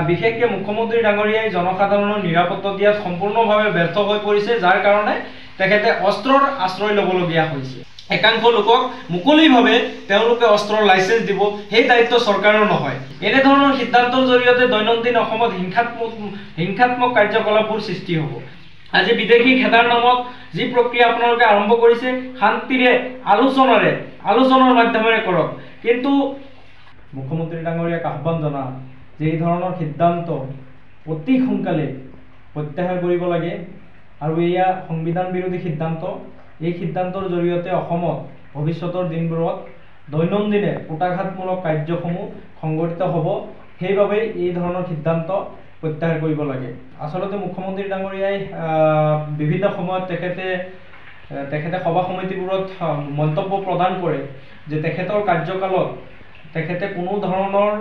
বিশেষকৈ মুখ্যমন্ত্ৰী ডাঙৰীয়াই জনসাধাৰণৰ নিৰাপত্তা দিয়াত সম্পূৰ্ণভাৱে ব্যৰ্থ হৈ পৰিছে, যাৰ কাৰণে তেখেতে অস্ত্ৰৰ আশ্ৰয় ল'বলগীয়া হৈছে। একাংশ লোকক মুকলিভাৱে তেওঁলোকে অস্ত্ৰৰ লাইচেন্স দিব, সেই দায়িত্ব চৰকাৰৰ নহয়। এনেধৰণৰ সিদ্ধান্তৰ জৰিয়তে দৈনন্দিন অসমত হিংসাত্মক কাৰ্যকলাপৰ সৃষ্টি হ'ব। আজি বিদেশী খেদাৰ নামত যি প্ৰক্ৰিয়া আপোনালোকে আৰম্ভ কৰিছে, শান্তিৰে আলোচনাৰ মাধ্যমেৰে কৰক। কিন্তু মুখ্যমন্ত্ৰী ডাঙৰীয়াক আহ্বান জনাওঁ যে এই ধৰণৰ সিদ্ধান্ত অতি সোনকালে প্ৰত্যাহাৰ কৰিব লাগে আৰু এয়া সংবিধান বিৰোধী সিদ্ধান্ত। এই সিদ্ধান্তৰ জৰিয়তে অসমত ভৱিষ্যতৰ দিনবোৰত দৈনন্দিনে কুটাঘাতমূলক কাৰ্যসমূহ সংঘটিত হ'ব। সেইবাবে এই ধৰণৰ সিদ্ধান্ত প্ৰত্যাহাৰ কৰিব লাগে। আচলতে মুখ্যমন্ত্ৰী ডাঙৰীয়াই বিভিন্ন সময়ত তেখেতে সভা সমিতিবোৰত মন্তব্য প্ৰদান কৰে যে তেখেতৰ কাৰ্যকালত তেখেতে কোনো ধৰণৰ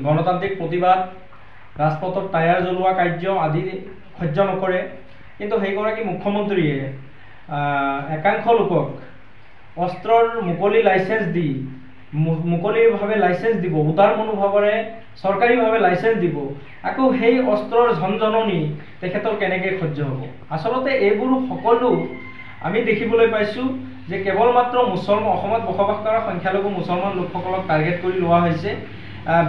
গণতান্ত্ৰিক প্ৰতিবাদ, ৰাজপথত টায়াৰ জ্বলোৱা কাৰ্য আদি সহ্য নকৰে। কিন্তু সেইগৰাকী মুখ্যমন্ত্ৰীয়ে একাংশ লোকক অস্ত্ৰৰ মুকলিভাৱে লাইচেন্স দিব, উদাৰ মনোভাৱেৰে চৰকাৰীভাৱে লাইচেন্স দিব, আকৌ সেই অস্ত্ৰৰ ঝনঝননি তেখেতৰ কেনেকৈ সহ্য হ'ব? আচলতে এইবোৰ সকলো আমি দেখিবলৈ পাইছোঁ যে কেৱল মাত্ৰ অসমত বসবাস কৰা সংখ্যালঘু মুছলমান লোকসকলক টাৰ্গেট কৰি লোৱা হৈছে।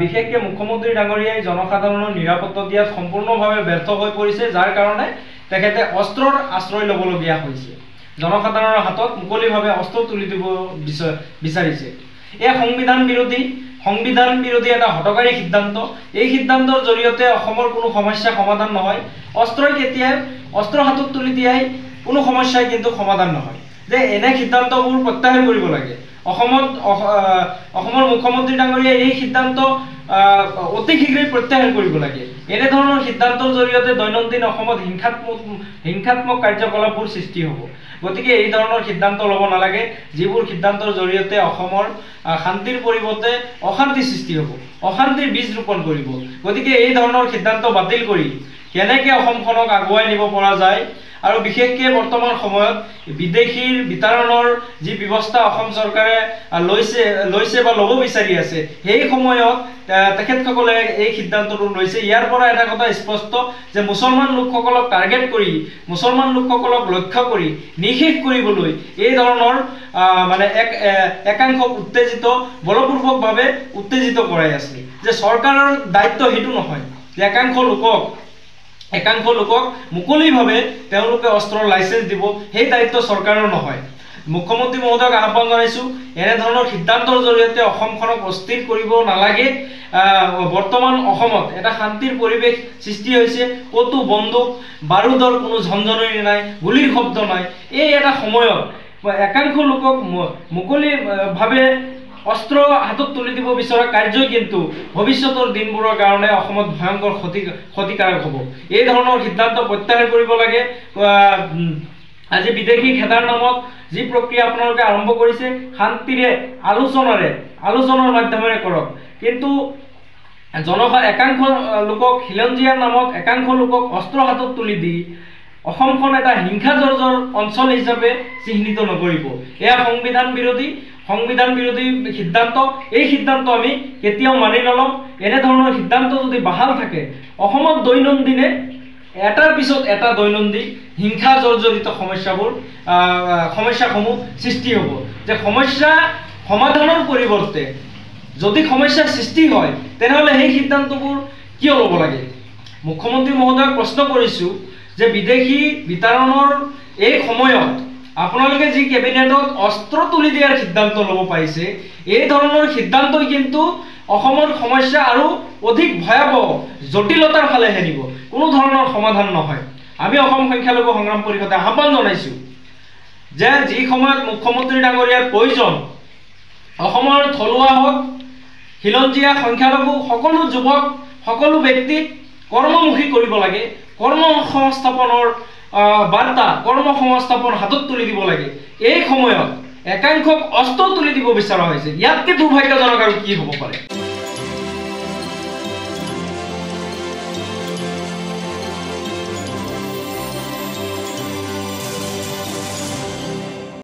বিশেষকৈ মুখ্যমন্ত্ৰী ডাঙৰীয়াই জনসাধাৰণৰ নিৰাপত্তা দিয়াত সম্পূৰ্ণভাৱে ব্যৰ্থ হৈ পৰিছে, যাৰ কাৰণে তেখেতে অস্ত্ৰৰ আশ্ৰয় ল'বলগীয়া হৈছে। জনসাধাৰণৰ হাতত মুকলিভাৱে অস্ত্ৰ তুলি দিব বিচাৰিছে। এয়া সংবিধান বিৰোধী এটা হঠকাৰী সিদ্ধান্ত। এই সিদ্ধান্তৰ জৰিয়তে অসমৰ কোনো সমস্যা সমাধান নহয়। অস্ত্ৰ হাতত তুলি দিয়াই কোনো সমস্যাই কিন্তু সমাধান নহয়। যে এনে সিদ্ধান্তবোৰ প্ৰত্যাহাৰ কৰিব লাগে। অসমৰ মুখ্যমন্ত্ৰী ডাঙৰীয়াই এই সিদ্ধান্ত অতি শীঘ্ৰেই প্ৰত্যাহাৰ কৰিব লাগে। এনেধৰণৰ সিদ্ধান্তৰ জৰিয়তে দৈনন্দিন অসমত হিংসাত্মক কাৰ্যকলাপৰ সৃষ্টি হ'ব। গতিকে এই ধৰণৰ সিদ্ধান্ত ল'ব নালাগে, যিবোৰ সিদ্ধান্তৰ জৰিয়তে অসমৰ শান্তিৰ পৰিৱৰ্তে অশান্তি সৃষ্টি হ'ব, অশান্তিৰ বীজ ৰোপণ কৰিব। গতিকে এই ধৰণৰ সিদ্ধান্ত বাতিল কৰি কেনেকৈ অসমখনক আগুৱাই নিব পৰা যায় আৰু বিশেষকৈ বৰ্তমান সময়ত বিদেশীৰ বিতৰণৰ যি ব্যৱস্থা অসম চৰকাৰে লৈছে বা ল'ব বিচাৰি আছে, সেই সময়ত তেখেতসকলে এই সিদ্ধান্তটো লৈছে। ইয়াৰ পৰা এটা কথা স্পষ্ট যে মুছলমান লোকসকলক টাৰ্গেট কৰি, মুছলমান লোকসকলক লক্ষ্য কৰি নিষেধ কৰিবলৈ এই ধৰণৰ একাংশ বলপূৰ্বকভাৱে উত্তেজিত কৰাই আছে। যে চৰকাৰৰ দায়িত্ব সেইটো নহয় যে একাংশ লোকক মুকলিভাৱে তেওঁলোকে অস্ত্ৰৰ লাইচেন্স দিব, সেই দায়িত্ব চৰকাৰৰ নহয়। মুখ্যমন্ত্ৰী মহোদয়ক আহ্বান জনাইছোঁ, এনেধৰণৰ সিদ্ধান্তৰ জৰিয়তে অসমখনক অস্থিৰ কৰিব নালাগে। বৰ্তমান অসমত এটা শান্তিৰ পৰিৱেশ সৃষ্টি হৈছে, ক'তো বন্দুক বাৰুদৰ কোনো ঝনঝননি নাই, গুলিৰ শব্দ নাই। এই এটা সময়ত একাংশ লোকক মুকলিভাৱে অস্ত্ৰ হাতত তুলি দিব বিচৰা কাৰ্যই কিন্তু ভৱিষ্যতৰ দিনবোৰৰ কাৰণে অসমত ভয়ংকৰ ক্ষতিকাৰক হ'ব। এই ধৰণৰ সিদ্ধান্ত প্ৰত্যাহাৰ কৰিব লাগে। আজি বিদেশী খেদাৰ নামত যি প্ৰক্ৰিয়া আপোনালোকে আৰম্ভ কৰিছে, শান্তিৰে আলোচনাৰ মাধ্যমেৰে কৰক। কিন্তু একাংশ লোকক খিলঞ্জীয়াৰ নামত একাংশ লোকক অস্ত্ৰ হাতত তুলি দি অসমখন এটা হিংসাজৰ্জৰ অঞ্চল হিচাপে চিহ্নিত নকৰিব। এয়া সংবিধান বিৰোধী সিদ্ধান্ত। এই সিদ্ধান্ত আমি কেতিয়াও মানি নলওঁ। এনেধৰণৰ সিদ্ধান্ত যদি বাহাল থাকে, অসমত দৈনন্দিনে এটাৰ পিছত এটা দৈনন্দিন হিংসা জৰ্জৰিত সমস্যাসমূহ সৃষ্টি হ'ব। যে সমস্যা সমাধানৰ পৰিৱৰ্তে যদি সমস্যাৰ সৃষ্টি হয়, তেনেহ'লে সেই সিদ্ধান্তবোৰ কিয় ল'ব লাগে? মুখ্যমন্ত্ৰী মহোদয়ক প্ৰশ্ন কৰিছোঁ যে বিদেশী বিতৰণৰ এই সময়ত আপোনালোকে যি কেবিনেটত অস্ত্ৰ তুলি দিয়াৰ সিদ্ধান্ত ল'ব পাৰিছে, এই ধৰণৰ সিদ্ধান্তই কিন্তু অসমৰ সমস্যা আৰু অধিক ভয়াৱহ জটিলতাৰ ফালেহে নিব, কোনো ধৰণৰ সমাধান নহয়। আমি অসম সংখ্যালঘু সংগ্ৰাম পৰিষদে আহ্বান জনাইছোঁ যে যি সময়ত মুখ্যমন্ত্ৰী ডাঙৰীয়াৰ প্ৰয়োজন, অসমৰ থলুৱা হওক, খিলঞ্জীয়া, সংখ্যালঘু সকলো যুৱক, সকলো ব্যক্তিক কৰ্মমুখী কৰিব লাগে। কৰ্মসংস্থাপনৰ বাৰ্তা, কৰ্মসংস্থাপন হাতত তুলি দিব লাগে। এই সময়ত একাংশক অস্ত্ৰ তুলি দিব বিচৰা হৈছে। ইয়াতকৈ দুৰ্ভাগ্যজনক আৰু কি হ'ব পাৰে?